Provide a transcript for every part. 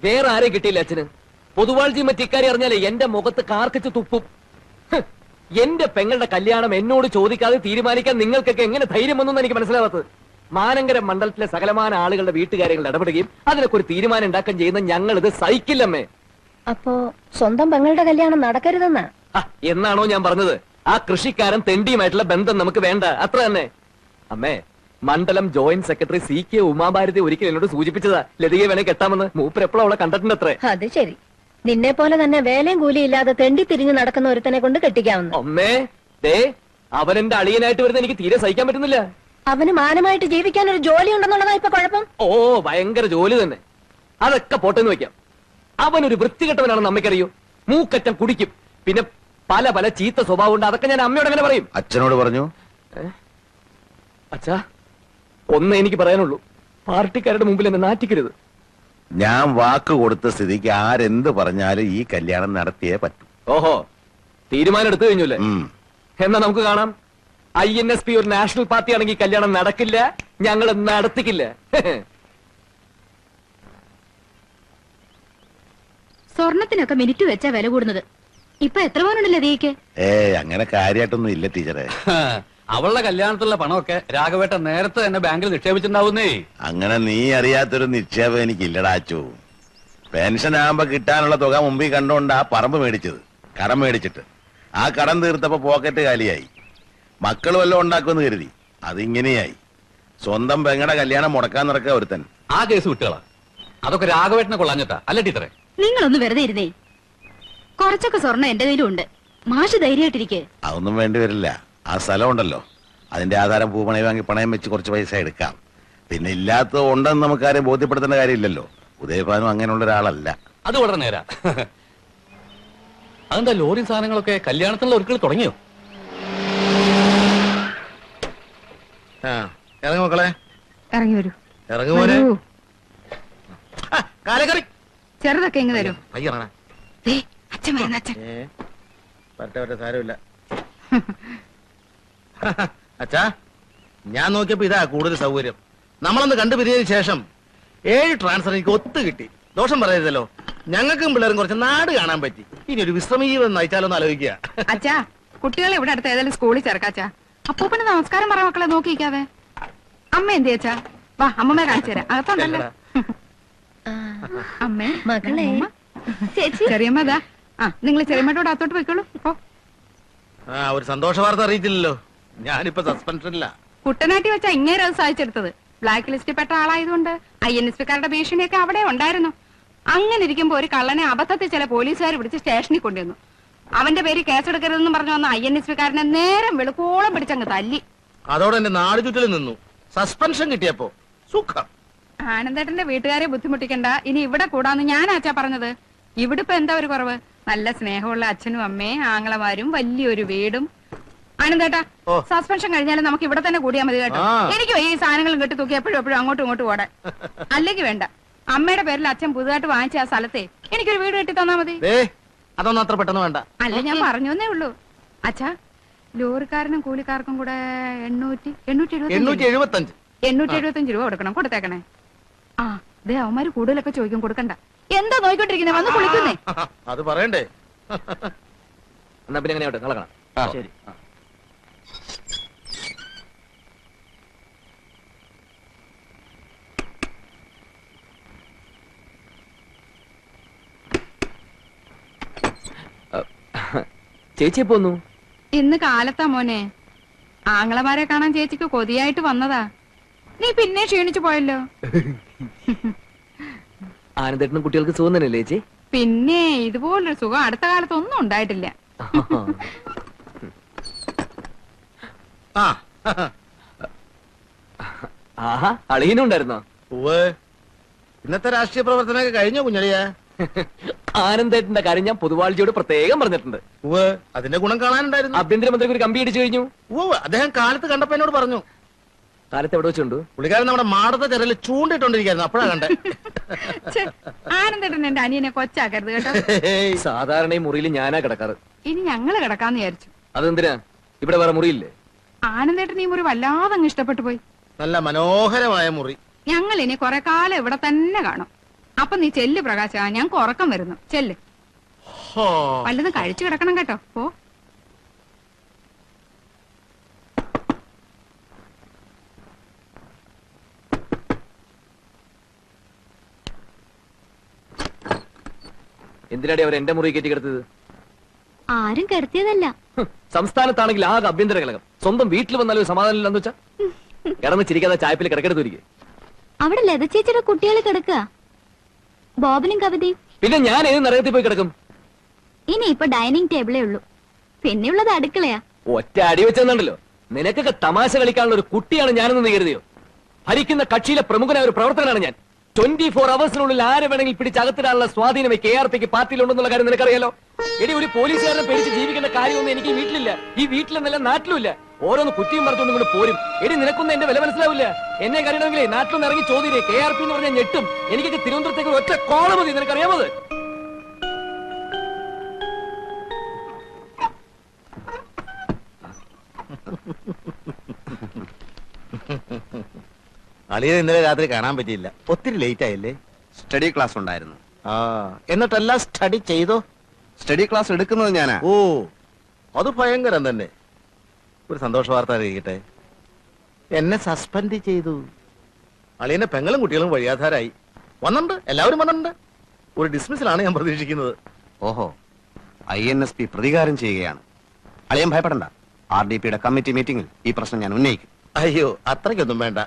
വേറെ ആരെ കിട്ടിയില്ല അച്ഛന്. പൊതുവാൾജി മറ്റിക്കാരി അറിഞ്ഞാലേ എന്റെ മുഖത്ത് കാർക്കിച്ച് തുപ്പും. എന്റെ പെങ്ങളുടെ കല്യാണം എന്നോട് ചോദിക്കാതെ തീരുമാനിക്കാൻ നിങ്ങൾക്കൊക്കെ എങ്ങനെ ധൈര്യം വന്നു എനിക്ക് മനസ്സിലാവാത്തത്. മാനങ്കര മണ്ഡലത്തിലെ സകലമാന ആളുകളുടെ വീട്ടുകാര്യങ്ങൾ ഇടപെടുകയും അതിനൊക്കെ ഒരു തീരുമാനം ഉണ്ടാക്കാൻ ചെയ്യുന്ന ഞങ്ങൾ ഇത് സഹിക്കില്ലമ്മേ. അപ്പോ സ്വന്തം പെങ്ങളുടെ കല്യാണം നടക്കരുതെന്നാ എന്നാണോ ഞാൻ പറഞ്ഞത്? ആ കൃഷിക്കാരൻ തെണ്ടിയുമായിട്ടുള്ള ബന്ധം നമുക്ക് വേണ്ട, അത്ര തന്നെ. അമ്മേ, മണ്ഡലം ജോയിന്റ് സെക്രട്ടറി CK ഉമാഭാരതി ഒരിക്കൽ എന്നോട് സൂചിപ്പിച്ചതാ ലതികയെ വേണേ കെട്ടാമെന്ന്. മൂപ്പർ എപ്പോഴും അവളെ കണ്ടിട്ടുണ്ട് അത്രേ. അത് ശരി. നിന്നെ പോലെ തന്നെ വേലയും കൂലിയില്ലാതെ തെണ്ടി തിരിഞ്ഞു നടക്കുന്ന ഒരുത്തനെ കൊണ്ട് കെട്ടിക്കാവുന്നു. അമ്മേ, ദേ അവൻ എന്റെ അളിയനായിട്ട് വരുന്ന എനിക്ക് തീരെ സഹിക്കാൻ പറ്റുന്നില്ല. അവന് മാനമായിട്ട് ജീവിക്കാൻ ഒരു ജോലി ഉണ്ടെന്നുള്ളതാ ഇപ്പൊ കുഴപ്പം. ഓ, ഭയങ്കര ജോലി തന്നെ. അതൊക്കെ പോട്ടെന്ന് വെക്കാം. അവനൊരു വൃത്തികെട്ടവനാണെന്ന് അമ്മയ്ക്കറിയോ? മൂക്കറ്റം കുടിക്കും, പിന്നെ പല പല ചീത്ത സ്വഭാവം ഉണ്ട്. അതൊക്കെ ഞാൻ അമ്മയോട് എങ്ങനെ പറയും? അച്ഛനോട് പറഞ്ഞു. അച്ഛാ, ഒന്നേ എനിക്ക് പറയാനുള്ളൂ, പാർട്ടിക്കാരുടെ മുമ്പിൽ എന്നെ നാറ്റിക്കരുത്. ഞാൻ വാക്ക് കൊടുത്ത സ്ഥിതിക്ക് ആരെന്ത് പറഞ്ഞാലും ഈ കല്യാണം നടത്തിയേ പറ്റൂ. ഓഹോ, തീരുമാനം എടുത്തു കഴിഞ്ഞല്ലേ? എന്നാ നമുക്ക് കാണാം. INSP ഒരു നാഷണൽ പാർട്ടി ആണെങ്കിൽ കല്യാണം നടക്കില്ല, ഞങ്ങൾ നടത്തിക്കില്ല. സ്വർണത്തിനൊക്കെ മിനിറ്റ് വെച്ചാ വില കൂടുന്നത്. ഇപ്പൊ എത്ര പവനുണ്ടല്ലോ ദീക്ക്? അങ്ങനെ കാര്യമായിട്ടൊന്നും ഇല്ല ടീച്ചറെ. അവളുടെ കല്യാണത്തിലുള്ള പണമൊക്കെ രാഘവേട്ടൻ നേരത്തെ തന്നെ ബാങ്കിൽ നിക്ഷേപിച്ചിട്ടുണ്ടാവുന്നേ. അങ്ങനെ നീ അറിയാത്തൊരു നിക്ഷേപം എനിക്കില്ലടാച്ചു. പെൻഷൻ ആകുമ്പോ കിട്ടാനുള്ള തുക മുമ്പിൽ കണ്ടോണ്ട് ആ പറമ്പ് മേടിച്ചത്, കടം മേടിച്ചിട്ട്. ആ കടം തീർത്തപ്പോ പോക്കറ്റ് കാലിയായി. മക്കൾ വല്ലതും ഉണ്ടാക്കുമെന്ന് കരുതി, അതിങ്ങനെയായി. സ്വന്തം പെങ്ങടെ കല്യാണം മുടക്കാൻ നടക്കുക ഒരുത്തൻ. ആ കേസ് വിട്ടുകളാ. അതൊക്കെ രാഘവേട്ടനെ കൊള്ളാഞ്ഞിട്ടാ അല്ല ടീച്ചറെ? നിങ്ങളൊന്ന് വെറുതെ ഇരുന്നേ. കുറച്ചൊക്കെ സ്വർണ്ണം എന്റെ കയ്യിലും ഉണ്ട്. മാഷ് ധൈര്യമായിട്ടിരിക്കെ. അതൊന്നും വേണ്ടി വരില്ല. ആ സ്ഥലം ഉണ്ടല്ലോ, അതിന്റെ ആധാരം പൂപ്പണയം വാങ്ങി പണയം വെച്ച് കുറച്ച് പൈസ എടുക്കാം. പിന്നെ ഇല്ലാത്തത് ഉണ്ടെന്ന് നമുക്കാരെയും ബോധ്യപ്പെടുത്തേണ്ട കാര്യമില്ലല്ലോ. ഉദയഭാനു അങ്ങനെയുള്ള ഒരാളല്ല. അത് വളരെ നേരാ. അതെന്താ ലോറി സാധനങ്ങളൊക്കെ കല്യാണത്തിനുള്ള ഒരുക്കൾ തുടങ്ങിയോ? ഇറങ്ങി മക്കളെ, ഇറങ്ങി വരൂ. ഇറങ്ങി പോരെ. ചെറുതൊക്കെ എങ്ങ് തരൂ. അച്ഛൻ പറ്റ സാരമില്ല. അച്ഛാ, ഞാൻ നോക്കിയപ്പോ ഇതാ കൂടുതൽ സൗകര്യം. നമ്മളൊന്ന് കണ്ടുപിരിഞ്ഞതിന് ശേഷം 7 ട്രാൻസ്ഫർ എനിക്ക് ഒത്തു കിട്ടി. ദോഷം പറയരുതല്ലോ. ഞങ്ങൾക്കും പിള്ളേരും കുറച്ച് നാട് കാണാൻ പറ്റി. ഇനി ഒരു വിശ്രമ ജീവിതം നയിച്ചാലോന്ന് ആലോചിക്കുക. അച്ഛാ, കുട്ടികളെ ഇവിടെ അടുത്ത് ഏതായാലും സ്കൂളിൽ ചേർക്കാച്ചാ. അപ്പൂപ്പന് നമസ്കാരം പറ മക്കളെ നോക്കിക്കാതെ. അമ്മ എന്ത് ചേച്ചാ? വാ, അമ്മമ്മയെ കാണിച്ചു തരാം. അകത്തുണ്ടല്ലോ അമ്മേ. മകളെ, ചേച്ചി, ചെറിയമ്മതാ. നിങ്ങൾ ചെറിയമ്മയോട് അകത്തോട്ട് പോയിക്കോളൂ. ഒരു സന്തോഷ വാർത്ത അറിയിച്ചില്ലല്ലോ. ഞാനിപ്പോ സസ്പെൻഷനില്ല. കുട്ടനാട്ടി വെച്ചാ ഇങ്ങേരെ അത് സാധിച്ചെടുത്തത്. ബ്ലാക്ക് ലിസ്റ്റിൽ പെട്ട ആളായതുകൊണ്ട് INSP-കാരുടെ ഭീഷണിയൊക്കെ അവിടെ ഉണ്ടായിരുന്നു. അങ്ങനെ ഇരിക്കുമ്പോ ഒരു കള്ളനെ അബദ്ധത്തിൽ ചില പോലീസുകാർ പിടിച്ച് സ്റ്റേഷനിൽ കൊണ്ടുവന്നു. അവന്റെ പേര് കേസെടുക്കരുതെന്ന് പറഞ്ഞു വന്ന INSP-കാരനെ നേരം വെളുക്കോളം പിടിച്ചങ്ങ് തല്ലി. അതോടെ എന്റെ നാട് ചുറ്റിൽ നിന്നു. സസ്പെൻഷൻ കിട്ടിയപ്പോ സുഖം. ആനന്ദേട്ടന്റെ വീട്ടുകാരെ ബുദ്ധിമുട്ടിക്കണ്ട, ഇനി ഇവിടെ കൂടാന്ന് ഞാൻ ആച്ചാ പറഞ്ഞത്. ഇവിടെ ഇപ്പൊ എന്താ ഒരു കുറവ്? നല്ല സ്നേഹമുള്ള അച്ഛനും അമ്മയും ആങ്ങളമാരും വലിയൊരു വീടും. ആനന്ദേട്ടാ, സസ്പെൻഷൻ കഴിഞ്ഞാലും നമുക്ക് ഇവിടെ തന്നെ കൂടിയാൽ മതി കേട്ടോ. എനിക്ക് ഈ സാധനങ്ങളും കെട്ടി തൂക്കി എപ്പോഴും എപ്പോഴും അങ്ങോട്ടും ഇങ്ങോട്ടും ഓടാൻ. അല്ലെങ്കിൽ വേണ്ട, അമ്മയുടെ പേരിൽ അച്ഛൻ പുതുതായിട്ട് വാങ്ങിച്ച ആ സ്ഥലത്തെ എനിക്കൊരു വീട് കെട്ടി തന്നാ മതി. അതൊന്നും അത്ര പെട്ടെന്ന് വേണ്ട. അല്ല, ഞാൻ പറഞ്ഞേ ഉള്ളൂ. അച്ഛാ, ലോറിക്കാരനും കൂലിക്കാർക്കും കൂടെ 875 രൂപ കൊടുക്കണം. കൊടുത്തേക്കണേ. ദേ അവന്മാര് കൂടുതലൊക്കെ ചോദിക്കും, കൊടുക്കണ്ട. എന്താ നോയിക്കൊണ്ടിരിക്കുന്നേ? വന്ന് കുളിക്കുന്നേ. അത് പറയണ്ടേ? എന്നാ പിന്നെ എങ്ങനെയാട്ടെ, കളക്കണം. ശരി. ചേച്ചി പോന്നു. ഇന്ന് കാലത്താ മോനെ. ആങ്ങളമാരെ കാണാൻ ചേച്ചിക്ക് കൊതിയായിട്ട് വന്നതാ. നീ പിന്നെ ക്ഷീണിച്ചു പോയല്ലോ. ആനന്ദേട്ടനും കുട്ടികൾക്ക് സുഖം തന്നെയല്ലേ ചേച്ചി? പിന്നെ ഇതുപോലൊരു സുഖം അടുത്ത കാലത്തൊന്നും ഉണ്ടായിട്ടില്ല. ആഹാ, അളിയനും ഉണ്ടായിരുന്നോ? ഇന്നത്തെ രാഷ്ട്രീയ പ്രവർത്തനമൊക്കെ കഴിഞ്ഞോ കുഞ്ഞളിയ? ആനന്ദേട്ടന്റെ കാര്യം ഞാൻ പൊതുവാൾജിയോട് പ്രത്യേകം പറഞ്ഞിട്ടുണ്ട്. അതിന്റെ ഗുണം കാണാനുണ്ടായിരുന്നു. ആഭ്യന്തരമന്ത്രിക്ക് ഒരു കമ്പി അടിച്ചു കഴിഞ്ഞു. അദ്ദേഹം കാലത്ത് കണ്ടപ്പോ എന്നോട് പറഞ്ഞു. കാലത്ത് എവിടെ വെച്ചുണ്ട്? പുള്ളിക്കാരൻ നമ്മുടെ മാടത്തെ ചെറിയ ചൂണ്ടിട്ടോണ്ടിരിക്കുന്നു. അപ്പോഴാ കണ്ടേ. ആനന്ദേട്ടൻ എന്റെ അനിയനെ കൊച്ചാക്കരുത് കേട്ടോ. സാധാരണ ഈ മുറിയിൽ ഞാനാ കിടക്കാറ്. ഇനി ഞങ്ങള് കിടക്കാന്ന് വിചാരിച്ചു. അതെന്തിനാ? ഇവിടെ വേറെ മുറിയില്ലേ? ആനന്ദേട്ടൻ ഈ മുറി വല്ലാതെ അങ്ങ് ഇഷ്ടപ്പെട്ടു പോയി. നല്ല മനോഹരമായ മുറി. ഞങ്ങൾ ഇനി കുറെ കാലം ഇവിടെ തന്നെ കാണും. അപ്പൊ നീ ചെല്ല് പ്രകാശ, ഞങ്ങൾക്ക് ഉറക്കം വരുന്നു. ചെല്ല്, വല്ലതും കഴിച്ചു കിടക്കണം കേട്ടോ. പോ. എന്തിനാടി അവർ എന്റെ മുറി കയറ്റി കിടത്തത്? ആരും കരുത്തിയതല്ല. സംസ്ഥാനത്താണെങ്കിൽ ആകെ ആഭ്യന്തര കലകം. സ്വന്തം വീട്ടിൽ വന്നാലും സമാധാനം ഇല്ലെന്ന് വെച്ചാ കിടന്ന് ചിരിക്കാതെ ചായപ്പിൽ കിടക്കെടുത്തിരിക്കെ. അവിടെ ലത ചേച്ചിയുടെ കുട്ടികൾ കിടക്കുക, ബോബനും കവിതയും. പിന്നെ ഞാൻ ഏത് നരകത്തിൽ പോയി കിടക്കും? ഇനി ഇപ്പൊ ഡൈനിങ് ടേബിളേ ഉള്ളൂ, പിന്നെയുള്ളത് അടുക്കളയാ. ഒറ്റ അടി വെച്ചെന്നുണ്ടല്ലോ. നിനക്കൊക്കെ തമാശ കളിക്കാനുള്ള ഒരു കുട്ടിയാണ് ഞാനെന്ന് നീ കരുതിയോ? ഭരിക്കുന്ന കക്ഷിയിലെ പ്രമുഖനായ ഒരു പ്രവർത്തകനാണ് ഞാൻ. 24 അവേഴ്സിനുള്ളിൽ ആരെ വേണമെങ്കിൽ പിടിച്ചകത്തിടാനുള്ള സ്വാധീനം KRPക്ക് പാർട്ടിയിലുണ്ടെന്നുള്ള കാര്യം നിനക്കറിയാലോ. എടി, ഒരു പോലീസുകാരനെ പേടിച്ച് ജീവിക്കേണ്ട കാര്യമൊന്നും എനിക്ക് ഈ വീട്ടിലില്ല, ഈ വീട്ടിലെന്നല്ല നാട്ടിലുമില്ല. ഓരോന്ന് കുറ്റിയും പറഞ്ഞുകൊണ്ട് ഇങ്ങോട്ട് പോരും. എടി, നിനക്കൊന്നും എന്റെ വില മനസ്സിലാവില്ല. എന്നെ കാര്യണമെങ്കിലേ നാട്ടിലൊന്നും ഇറങ്ങി ചോദ്യം KRP എന്ന് പറഞ്ഞാൽ ഞെട്ടും. എനിക്കൊക്കെ തിരുവനന്തപുരത്തേക്ക് ഒറ്റ കോള മതി. നിനക്കറിയാമത്? അളിയെ ഇന്നലെ രാത്രി കാണാൻ പറ്റിയില്ല, ഒത്തിരി ലേറ്റ് ആയില്ലേ? സ്റ്റഡി ക്ലാസ് ഉണ്ടായിരുന്നു. ആ, എന്നിട്ടെല്ലാം സ്റ്റഡി ചെയ്തോ? സ്റ്റഡി ക്ലാസ് എടുക്കുന്നത് ഞാനാ. ഓ, അത് ഭയങ്കരം തന്നെ. ഒരു സന്തോഷ വാർത്ത അറിയിക്കട്ടെ, എന്നെ സസ്പെൻഡ് ചെയ്തു. അളിയന്റെ പെങ്ങളും കുട്ടികളും വഴിയാധാരായി. വന്നിട്ടുണ്ട്, എല്ലാവരും വന്നിട്ടുണ്ട്. ഒരു ഡിസ്മിസിലാണ് ഞാൻ പ്രതീക്ഷിക്കുന്നത്. ഓഹോ, INSP പ്രതികാരം ചെയ്യുകയാണ്. അളിയൻ ഭയപ്പെടണ്ട. RDPയുടെ കമ്മിറ്റി മീറ്റിംഗിൽ ഈ പ്രശ്നം ഞാൻ ഉന്നയിക്കും. അയ്യോ, അത്രയ്ക്കൊന്നും വേണ്ട.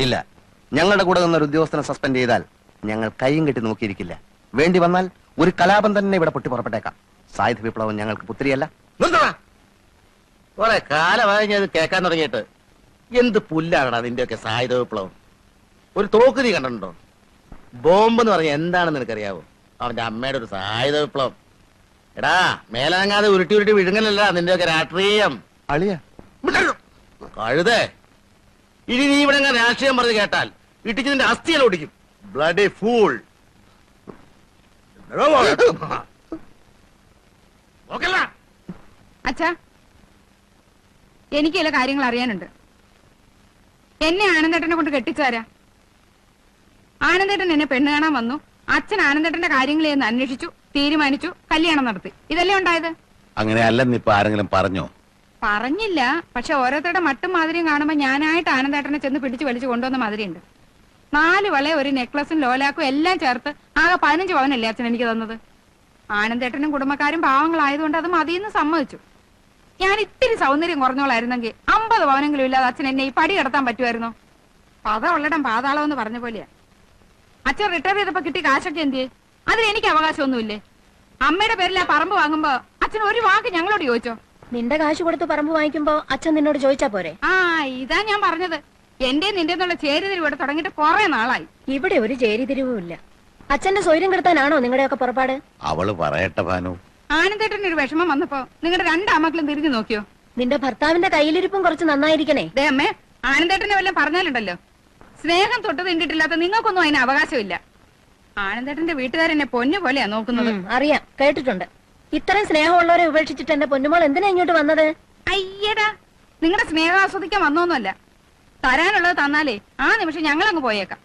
ഇല്ല, ഞങ്ങളുടെ കൂടെ നിന്നൊരു ഉദ്യോഗസ്ഥനെ സസ്പെൻഡ് ചെയ്താൽ ഞങ്ങൾ കൈയും കെട്ടി നോക്കിയിരിക്കില്ല. വേണ്ടി വന്നാൽ ഒരു കലാപം തന്നെ ഇവിടെ പൊട്ടി പുറപ്പെട്ടേക്കാം. സായുധ വിപ്ലവം ഞങ്ങൾക്ക് പുത്രിയല്ല. കുറെ കാലമായി ഞാൻ ഇത് കേൾക്കാൻ തുടങ്ങിയിട്ട്. എന്ത് പുല്ലാണടാ നിന്റെയൊക്കെ സായുധ വിപ്ലവം? ഒരു തോക്ക് നീ കണ്ടിട്ടുണ്ടോ? ബോംബെന്ന് പറഞ്ഞ എന്താണെന്ന് നിനക്കറിയാവോ? അവന്റെ അമ്മയുടെ ഒരു സായുധ വിപ്ലവം. എടാ, മേലനങ്ങാതെ ഉരുട്ടി ഉരുട്ടി വിഴുങ്ങലല്ല നിന്റെയൊക്കെ രാഷ്ട്രീയം. അളിയ കഴുതേ, ഇനി നീ ഇവിടെ രാഷ്ട്രീയം പറഞ്ഞ് കേട്ടാൽ ഇട്ടിച്ച് നിന്റെ അസ്ഥിയെല്ലാം ഓടിക്കും. Bloody fool. അച്ഛാ, എനിക്ക് ചില കാര്യങ്ങൾ അറിയാനുണ്ട്. എന്നെ ആനന്ദേട്ടനെ കൊണ്ട് കെട്ടിച്ചാരാ? ആനന്ദേട്ടൻ എന്നെ പെണ്ണ് കാണാൻ വന്നു. അച്ഛൻ ആനന്ദേട്ടന്റെ കാര്യങ്ങളെന്ന് അന്വേഷിച്ചു, തീരുമാനിച്ചു, കല്യാണം നടത്തി. ഇതല്ലേ ഉണ്ടായത്? അങ്ങനെ അല്ലെന്നിപ്പോ ആരെങ്കിലും പറഞ്ഞോ? പറഞ്ഞില്ല, പക്ഷെ ഓരോരുത്തരുടെ മട്ടും മാതിരിയും കാണുമ്പോ ഞാനായിട്ട് ആനന്ദേട്ടനെ ചെന്ന് പിടിച്ചു വലിച്ചു കൊണ്ടുവന്ന മാതിരിയുണ്ട്. 4 വളയും ഒരു നെക്ലസും ലോലാക്കും എല്ലാം ചേർത്ത് ആകെ 15 പവനല്ലേ അച്ഛൻ എനിക്ക് തന്നത്. ആനന്ദേട്ടനും കുടുംബക്കാരും പാവങ്ങളായതുകൊണ്ട് അത് മതിയെന്ന് സമ്മതിച്ചു. ഞാൻ ഇത്തിരി സൗന്ദര്യം കുറഞ്ഞോളായിരുന്നെങ്കിൽ 50 പവനെങ്കിലും ഇല്ലാതെ അച്ഛൻ എന്നെ ഈ പടി കിടത്താൻ പറ്റുമായിരുന്നോ? പത ഉള്ളിടം പാതാളം എന്ന് പറഞ്ഞ പോലെയാ. അച്ഛൻ റിട്ടയർ ചെയ്തപ്പോ കിട്ടിയ കാശൊക്കെ എന്തിയെ? അതിന് എനിക്ക് അവകാശമൊന്നുമില്ലേ? അമ്മയുടെ പേരിൽ ആ പറമ്പ് വാങ്ങുമ്പോ അച്ഛൻ ഒരു വാക്ക് ഞങ്ങളോട് ചോദിച്ചോ? നിന്റെ കാശ് കൊടുത്ത് പറമ്പ് വാങ്ങിക്കുമ്പോ അച്ഛൻ നിന്നോട് ചോദിച്ചാ പോരെ? ആ, ഇതാ ഞാൻ പറഞ്ഞത്. എന്റെ നിന്റെ എന്നുള്ള ചേരിതിരിവ് ഇവിടെ തുടങ്ങിയിട്ട് കുറെ നാളായി. ഇവിടെ ഒരു ചേരിതിരിവും ഇല്ല. അച്ഛന്റെ സ്വൈര്യം കെടുത്താനാണോ നിങ്ങളുടെയൊക്കെ പുറപ്പാട്? അവള് പറയട്ടെ ഭാനു. ആനന്ദേട്ടന് ഒരു വിഷമം വന്നപ്പോ നിങ്ങളുടെ 2 അമ്മക്കളും തിരിഞ്ഞു നോക്കിയോ? നിന്റെ ഭർത്താവിന്റെ കയ്യിലിരിപ്പും കുറച്ച് നന്നായിരിക്കണേ. ദേ അമ്മേ, ആനന്ദേട്ടനെ വല്ലതും പറഞ്ഞാലുണ്ടല്ലോ, സ്നേഹം തൊട്ട് തിണ്ടിട്ടില്ലാത്ത നിങ്ങൾക്കൊന്നും അതിന് അവകാശമില്ല. ആനന്ദേട്ടന്റെ വീട്ടുകാരെന്നെ പൊന്നു പോലെയാ നോക്കുന്നത്. അറിയാം, കേട്ടിട്ടുണ്ട്. ഇത്രയും സ്നേഹമുള്ളവരെ ഉപേക്ഷിച്ചിട്ട് എന്റെ പൊന്നുമോൾ എന്തിനാ ഇങ്ങോട്ട് വന്നത്? അയ്യടാ, നിങ്ങളുടെ സ്നേഹം ആസ്വദിക്കാൻ വന്നോന്നുമല്ല. തരാനുള്ളത് തന്നാലേ ആ നിമിഷം ഞങ്ങളങ്ങ് പോയേക്കാം.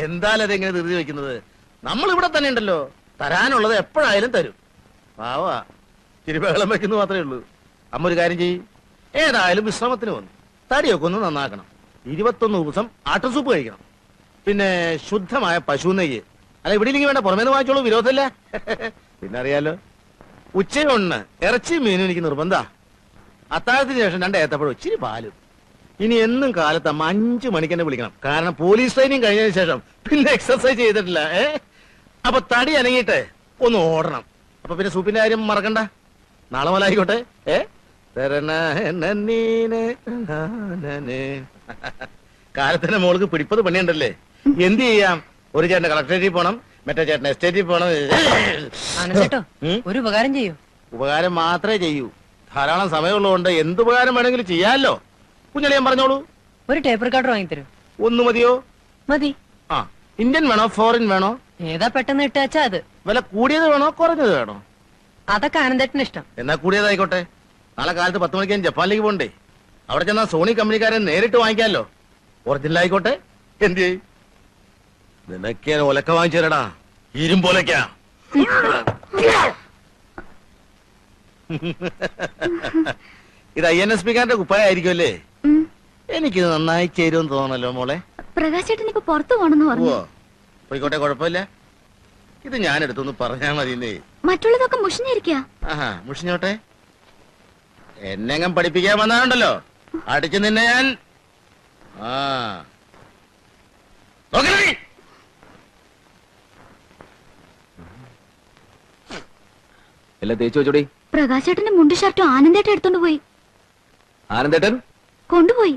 എന്തായാലും അതെങ്ങനെ ധൃതി വെക്കുന്നത്? നമ്മൾ ഇവിടെ തന്നെ ഉണ്ടല്ലോ, തരാനുള്ളത് എപ്പോഴായാലും തരും. പാവാ, ചിരിബഹളം വെക്കുന്നു മാത്രമേ ഉള്ളൂ. അമ്മ ഒരു കാര്യം ചെയ്യും, ഏതായാലും വിശ്രമത്തിന് വന്നു. തടിയൊക്കെ ഒന്ന് നന്നാക്കണം. 21 ദിവസം ആട്ടൻ സൂപ്പ് കഴിക്കണം. പിന്നെ ശുദ്ധമായ പശു നെയ്യ്. അല്ല, ഇവിടെ ഇല്ലെങ്കിൽ വേണ്ട, പുറമേന്ന് വാങ്ങിച്ചോളൂ, വിരോധമില്ല. പിന്നെ അറിയാലോ, ഉച്ചയൊന്ന് ഇറച്ചി മീനും എനിക്ക് നിർബന്ധ. അത്താഴത്തിന് ശേഷം 2 ഏത്തപ്പഴം, ഇച്ചിരി പാലും. ഇനി എന്നും കാലത്ത് അമ്മ 5 മണിക്ക് തന്നെ വിളിക്കണം. കാരണം പോലീസ് ട്രെയിനിങ് കഴിഞ്ഞതിന് ശേഷം പിന്നെ എക്സർസൈസ് ചെയ്തിട്ടില്ല. അപ്പൊ തടി അനങ്ങിയിട്ട് ഒന്ന് ഓടണം. അപ്പൊ പിന്നെ സൂപ്പിന്റെ കാര്യം മറക്കണ്ട. നാളെ മുതൽ ആയിക്കോട്ടെ. കാലത്തിന്റെ മോൾക്ക് പിടിപ്പത് പണിയുണ്ടല്ലേ. എന്ത് ചെയ്യാം? ഒരു ചേട്ടൻ കളക്ടറേറ്റിൽ പോണം, മറ്റേ ചേട്ടൻ എസ്റ്റേറ്റിൽ പോണം. ഒരു ഉപകാരം ചെയ്യൂ. ഉപകാരം മാത്രമേ ചെയ്യൂ. ധാരാളം സമയമുള്ളതുകൊണ്ട് എന്ത് ഉപകാരം വേണമെങ്കിലും ചെയ്യാമല്ലോ. കുഞ്ഞളിയാൻ പറഞ്ഞോളൂ. ഒരു ടേപ്പ് റെക്കോർഡർ വാങ്ങിത്തരൂ. ഒന്ന് മതിയോ? മതി. ആ, ഇന്ത്യൻ വേണോ ഫോറിൻ വേണോ? ഏതാ പെട്ടെന്ന് ഇട്ടാച്ചാ അത്. വില കൂടിയത് വേണോ കുറഞ്ഞത് വേണോ? അതൊക്കെ ആനന്ദേട്ടന് ഇഷ്ടം. എന്നാ കൂടിയതായിക്കോട്ടെ. നാളെ കാലത്ത് 10 മണിക്ക് ഞാൻ ജപ്പാനിലേക്ക് പോണ്ടേ. അവിടെ ചെന്നാ സോണി കമ്പനിക്കാരെ നേരിട്ട് വാങ്ങിക്കാമല്ലോ. ഒറിജിനൽ ആയിക്കോട്ടെ. എന്ത് ചെയ്യും? നിനക്ക് ഞാൻ ഒലക്ക വാങ്ങിച്ചു തരടാ. ഇരുമ്പോലക്കാ. ഇത് INSP കാരന്റെ കുപ്പായായിരിക്കും അല്ലേ? എനിക്കിത് നന്നായി ചേരുമെന്ന് തോന്നല്ലോ മോളെ. പ്രകാശ് ചേട്ടൻ ഇപ്പൊ പുറത്തു പോണെന്ന് പറഞ്ഞു. ഓ പോയിക്കോട്ടെ, കുഴപ്പമില്ല. ഇത് ഞാൻ എടുത്തൊന്ന് പറഞ്ഞാ മതിന്നേ. മറ്റുള്ളതൊക്കെ മുഷിഞ്ഞിരിക്കാ. ആഹാ, മുഷിഞ്ഞോട്ടെ. എന്നെങ്ങും പഠിപ്പിക്കാൻ വന്നാണ്ടല്ലോ, അടിച്ചു നിന്നെ ഞാൻ. ആ നോക്കണേ. എല്ലാം തേച്ചു വെച്ചോടി. പ്രകാശ് ചേട്ടന്റെ മുണ്ട് ഷർട്ടും ആനന്ദേട്ടൻ എടുത്തോണ്ട് പോയി. ആനന്ദേട്ടൻ കൊണ്ടുപോയി.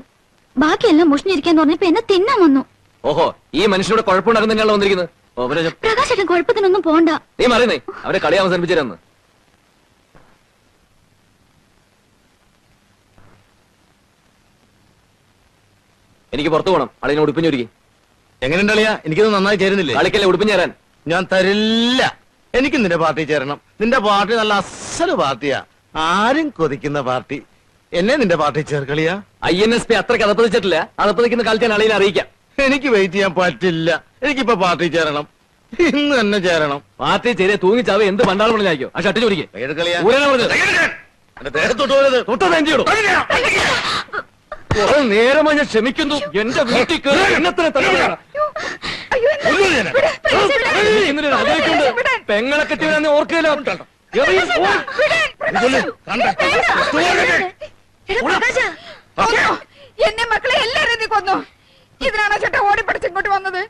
ബാക്കിയെല്ലാം മുഷിഞ്ഞിരിക്കാൻ പറഞ്ഞപ്പോ എന്നെ തിന്നാൻ വന്നു. ഓഹോ, ഈ മനുഷ്യനോട് കുഴപ്പമുണ്ടാക്കുന്ന തന്നെയാണല്ലോ വന്നിരിക്കുന്നത്. ഓ പിന്നെ പ്രകാശ് ചേട്ടൻ കുഴപ്പത്തിനൊന്നും പോണ്ട. നീ പറയുന്നേ, അവരെ കളി അവസാനിപ്പിച്ചിരുന്നു. എനിക്ക് പുറത്തു പോകണം. അളിനെ ഉടുപ്പിഞ്ഞൊരുക്കി. എങ്ങനെയുണ്ട് അളിയാ? എനിക്കിത് നന്നായി ചേരുന്നില്ലേ? കളിക്കല്ലേ ഉടുപ്പിഞ്ഞ് തരാൻ. ഞാൻ തരില്ല. എനിക്ക് നിന്റെ പാർട്ടി ചേരണം. നിന്റെ പാർട്ടി നല്ല അസല് പാർട്ടിയാ, ആരും കൊതിക്കുന്ന പാർട്ടി. എന്നെ നിന്റെ പാർട്ടി ചേർക്കളിയാ. INSP അത്രയ്ക്ക് അതപ്പതിച്ചിട്ടില്ല. അതപ്പതിക്കുന്ന കാലത്ത് ഞാൻ അളിയെ അറിയിക്കാം. എനിക്ക് വെയിറ്റ് ചെയ്യാൻ പറ്റില്ല. എനിക്കിപ്പോ പാർട്ടി ചേരണം, ഇന്ന് തന്നെ ചേരണം. പാർട്ടി ചേരെ തൂങ്ങിച്ചാവേ എന്ത് പണ്ടാളം പറഞ്ഞായിരിക്കും. ആ ഷർട്ട് ചോദിക്കേ. കൈയെടുക്കളിയാ. നേരമായി ഞാൻ ക്ഷമിക്കുന്നു. എന്റെ വീട്ടിൽ കയറി എന്നെ തന്നെ തല്ലുകയാണ്. ഇന്നലെ ആലോചിക്കുന്നുണ്ട്, പെങ്ങളെ കെട്ടിയവരാന്ന് ഓർക്കില്ല. എന്നെ മക്കളെ എല്ലാരും നീ കൊന്നു. ഇതിനാണോ ചേട്ടാ ഓടിപ്പടിച്ച് ഇങ്ങോട്ട് വന്നത്?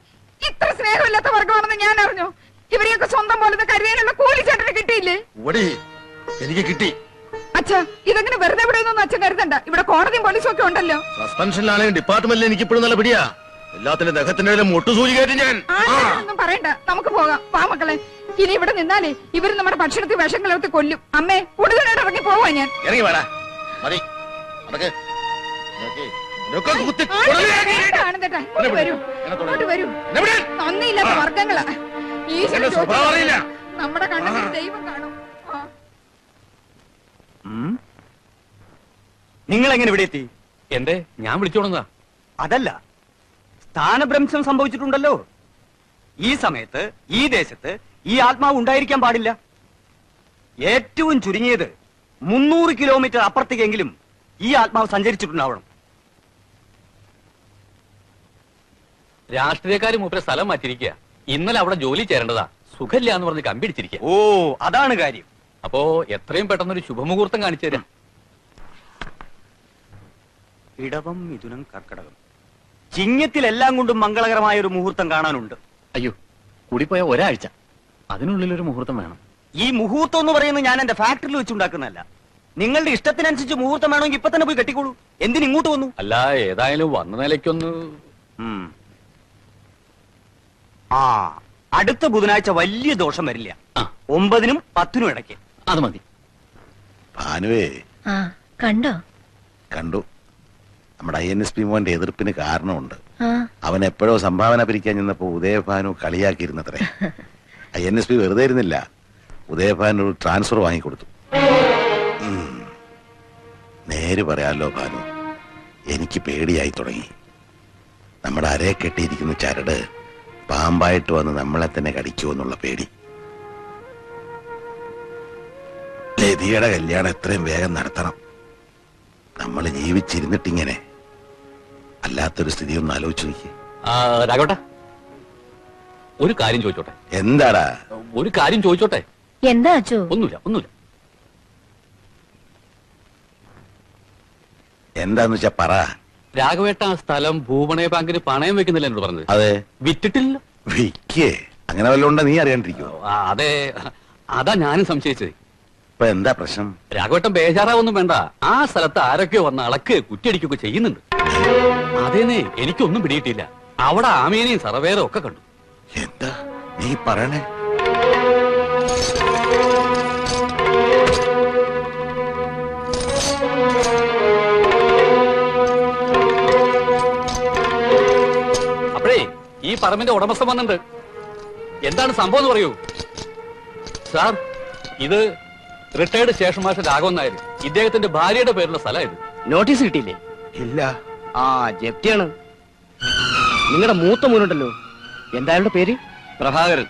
ഇത്ര സ്നേഹമില്ലാത്ത വർഗമാണെന്ന് ഞാൻ അറിഞ്ഞു. ഇവരെയൊക്കെ സ്വന്തം പോലെ കരുതാനുള്ള കൂലി ചേട്ടന് കിട്ടിയില്ലേ? എനിക്ക് കിട്ടി. അച്ഛാ, ഇതെങ്ങനെ വെറുതെ വിടുന്നൊന്നും അച്ഛൻ കരുതണ്ട. ഇവിടെ കോടതിയും പോലീസും ഒക്കെ ഉണ്ടല്ലോ. സസ്പെൻഷനിലാണെങ്കിൽ ഡിപ്പാർട്ട്മെന്റിൽ എനിക്ക് ഇപ്പോഴും നല്ല പിടിയാ. എല്ലാത്തിന്റെ ദഹത്തിന്റെ മുട്ടുസൂചി കയറ്റി ഞാൻ. ഒന്നും പറയണ്ട, നമുക്ക് പോകാം. വാ മക്കളെ. ഇനി ഇവിടെ നിന്നാലേ ഇവര് നമ്മുടെ ഭക്ഷണത്തിൽ വിഷം കലർത്തി കൊല്ലും. അമ്മേ, കൂടുതലായിട്ട് ഇറങ്ങി പോവാ ഞാൻ. ഇറങ്ങി വേടാ മതി. നന്ദിയില്ലാത്ത വർഗങ്ങളാ. ഈശ്വരൻ ചോദിച്ചാ നമ്മുടെ കണ്ണത്തിൽ ദൈവം കാണും. നിങ്ങൾ എങ്ങനെ ഇവിടെ എത്തി? എന്തേ, ഞാൻ വിളിച്ചോളുന്നതാ. അതല്ല, സ്ഥാനഭ്രംശം സംഭവിച്ചിട്ടുണ്ടല്ലോ. ഈ സമയത്ത് ഈ ദേശത്ത് ഈ ആത്മാവ് ഉണ്ടായിരിക്കാൻ പാടില്ല. ഏറ്റവും ചുരുങ്ങിയത് 300 കിലോമീറ്റർ അപ്പുറത്തേക്കെങ്കിലും ഈ ആത്മാവ് സഞ്ചരിച്ചിട്ടുണ്ടാവണം. രാഷ്ട്രീയക്കാര് മൂപ്പരെ സ്ഥലം മാറ്റിരിക്കുക. ഇന്നലെ അവിടെ ജോലി ചേരേണ്ടതാ. സുഖമില്ല എന്ന് പറഞ്ഞ് കമ്പിടിച്ചിരിക്കുക. ഓ, അതാണ് കാര്യം. അപ്പോ എത്രയും പെട്ടെന്നൊരു ശുഭമുഹൂർത്തം കാണിച്ചു തരാം. ഇടവം, മിഥുനം, കർക്കടകം, ചിങ്ങത്തിലെല്ലാം കൊണ്ടും മംഗളകരമായ ഒരു മുഹൂർത്തം കാണാനുണ്ട്. അയ്യോ, കൂടിപ്പോയ ഒരാഴ്ച, അതിനുള്ളിലൊരു മുഹൂർത്തം വേണം. ഈ മുഹൂർത്തം എന്ന് പറയുന്നത് ഞാൻ എന്റെ ഫാക്ടറിയിൽ വെച്ചുണ്ടാക്കുന്നതല്ല. നിങ്ങളുടെ ഇഷ്ടത്തിനനുസരിച്ച് മുഹൂർത്തം വേണമെങ്കിൽ ഇപ്പൊ തന്നെ പോയി കെട്ടിക്കോളൂ. എന്തിന് ഇങ്ങോട്ട് വന്നു? അല്ല, ഏതായാലും വന്ന നിലയ്ക്കൊന്ന്. ആ, അടുത്ത ബുധനാഴ്ച വലിയ ദോഷം വരില്ല. 9-നും 10-നും ഇടയ്ക്ക്. അത് മതി. ഭാനുവേ, കണ്ടോ? കണ്ടു. നമ്മുടെ INSP മോന്റെ എതിർപ്പിന് കാരണമുണ്ട്. അവൻ എപ്പോഴോ സംഭാവന പിരിക്കാൻ ചെന്നപ്പോ ഉദയഭാനു കളിയാക്കിയിരുന്നത്രേ. INSP വെറുതെ ഇരുന്നില്ല, ഉദയഭാനു ഒരു ട്രാൻസ്ഫർ വാങ്ങിക്കൊടുത്തു. നേര് പറയാലോ ഭാനു, എനിക്ക് പേടിയായി തുടങ്ങി. നമ്മുടെ അരയെ കെട്ടിയിരിക്കുന്ന ചരട് പാമ്പായിട്ട് വന്ന് നമ്മളെ തന്നെ കടിക്കുമെന്നുള്ള പേടി. ലതിയുടെ കല്യാണം എത്രയും വേഗം നടത്തണം. നമ്മൾ ജീവിച്ചിരുന്നിട്ടിങ്ങനെ അല്ലാത്തൊരു സ്ഥിതി ഒന്ന് ആലോചിച്ചു നോക്കി. രാഘവട്ട, ഒരു കാര്യം ചോദിച്ചോട്ടെ? എന്താടാ? ഒരു കാര്യം ചോദിച്ചോട്ടെ? എന്താ അച്ചു? ഒന്നുമില്ല. എന്താന്ന് വെച്ചാ പറ. രാഘവേട്ട, ആ സ്ഥലം ഭൂപണയ ബാങ്കിന് പണയം വെക്കുന്നില്ല എന്നോട് പറഞ്ഞത്. അതെ. വിറ്റിട്ടില്ല. വിക്കേ? അങ്ങനെ വല്ലതും ഉണ്ടോ നീ അറിയാണ്ടിരിക്കുവോ? അതെ, അതാ ഞാനും സംശയിച്ചത്. ഇപ്പൊ എന്താ പ്രശ്നം? രാഘവേട്ടൻ ബേജാറാവൊന്നും വേണ്ട. ആ സ്ഥലത്ത് ആരൊക്കെയോ വന്ന് അളക്ക് കുറ്റിയടിക്കുകയൊക്കെ ചെയ്യുന്നുണ്ട്. അതേന്നേ, എനിക്കൊന്നും പിടിയിട്ടില്ല. അവിടെ ആമീനെയും സർവേറും ഒക്കെ കണ്ടു. എന്താ നീ പറയണേ? അപ്പോഴേ ഈ പറമ്പിന്റെ ഉടമസ്ഥൻ വന്നിട്ടുണ്ട്. എന്താണ് സംഭവം എന്ന് പറയൂ. സാർ, ഇത് retired station master Raghavan Nair, ഇദ്ദേഹത്തിന്റെ ഭാര്യയുടെ പേരുള്ള സ്ഥലം ഇത്. നോട്ടീസ് കിട്ടിയില്ലേ? ഇല്ല. ആ, ജപ്തിയാണ്. നിങ്ങളുടെ മൂത്ത മോനുണ്ടല്ലോ, എന്തായാലും പേര്? പ്രഭാകരൻ.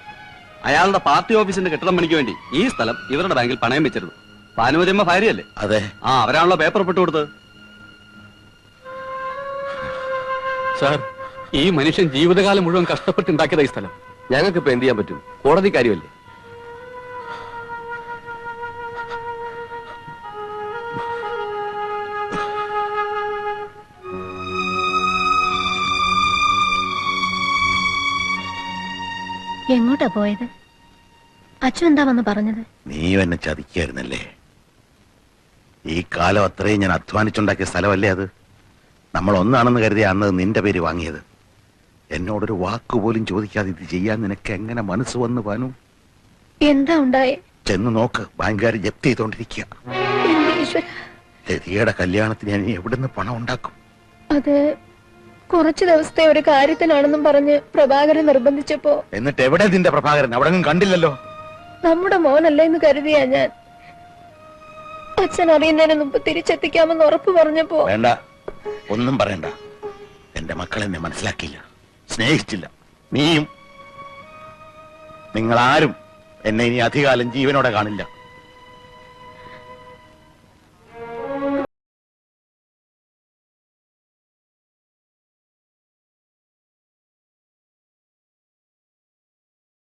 അയാളുടെ പാർട്ടി ഓഫീസിന്റെ കെട്ടിടം പണിക്ക് വേണ്ടി ഈ സ്ഥലം ഇവരുടെ ബാങ്കിൽ പണയം വെച്ചിരുന്നു. ഭാനുമതിയമ്മ ഭാര്യയല്ലേ? അതെ. ആ, അവരാണല്ലോ പേപ്പർ ഒപ്പിട്ട് കൊടുത്തത്. സാർ, ഈ മനുഷ്യൻ ജീവിതകാലം മുഴുവൻ കഷ്ടപ്പെട്ടുണ്ടാക്കിയതാ ഈ സ്ഥലം. ഞങ്ങൾക്ക് ഇപ്പൊ എന്ത് ചെയ്യാൻ പറ്റും? കോടതി കാര്യമല്ലേ. എങ്ങോട്ടാ പോയത്? അച്ഛൻ എന്താ വന്ന് പറഞ്ഞത്? നീ എന്നെ ചതിക്കായിരുന്നല്ലേ? ഈ കാലം അത്രയും ഞാൻ അധ്വാനിച്ചുണ്ടാക്കിയ സ്ഥലമല്ലേ അത്. നമ്മൾ ഒന്നാണെന്ന് കരുതി അന്ന് നിന്റെ പേര് വാങ്ങിയത്. എന്നോടൊരു വാക്കുപോലും ചോദിക്കാതെ ഇത് ചെയ്യാൻ നിനക്ക് എങ്ങനെ മനസ്സ് വന്നു പാനു? എന്താ ഉണ്ടായേ? ചെന്ന് നോക്ക്, ബാങ്കുകാർ ജപ്തി ചെയ്തോണ്ടിരിക്കുക. ലതികയുടെ കല്യാണത്തിന് ഞാൻ എവിടുന്ന് പണം ഉണ്ടാക്കും? അത് കുറച്ചു ദിവസത്തെ ഒരു കാര്യത്തിനാണെന്നും പറഞ്ഞ് പ്രഭാകരൻ നിർബന്ധിച്ചപ്പോ. എന്നിട്ട് എവിടെ നിന്റെ പ്രഭാകരൻ? അവിടെ കണ്ടില്ലല്ലോ. നമ്മുടെ മോനല്ലേ എന്ന് കരുതിയാ ഞാൻ. അച്ഛൻ അറിയുന്നതിന് മുമ്പ് തിരിച്ചെത്തിക്കാമെന്ന് ഉറപ്പ് പറഞ്ഞപ്പോ. വേണ്ട, ഒന്നും പറയണ്ട. എന്റെ മക്കൾ എന്നെ മനസ്സിലാക്കിയില്ല, സ്നേഹിച്ചില്ല. നീയും. നിങ്ങളാരും എന്നെ ഇനി അധികാലം ജീവനോടെ കാണില്ല.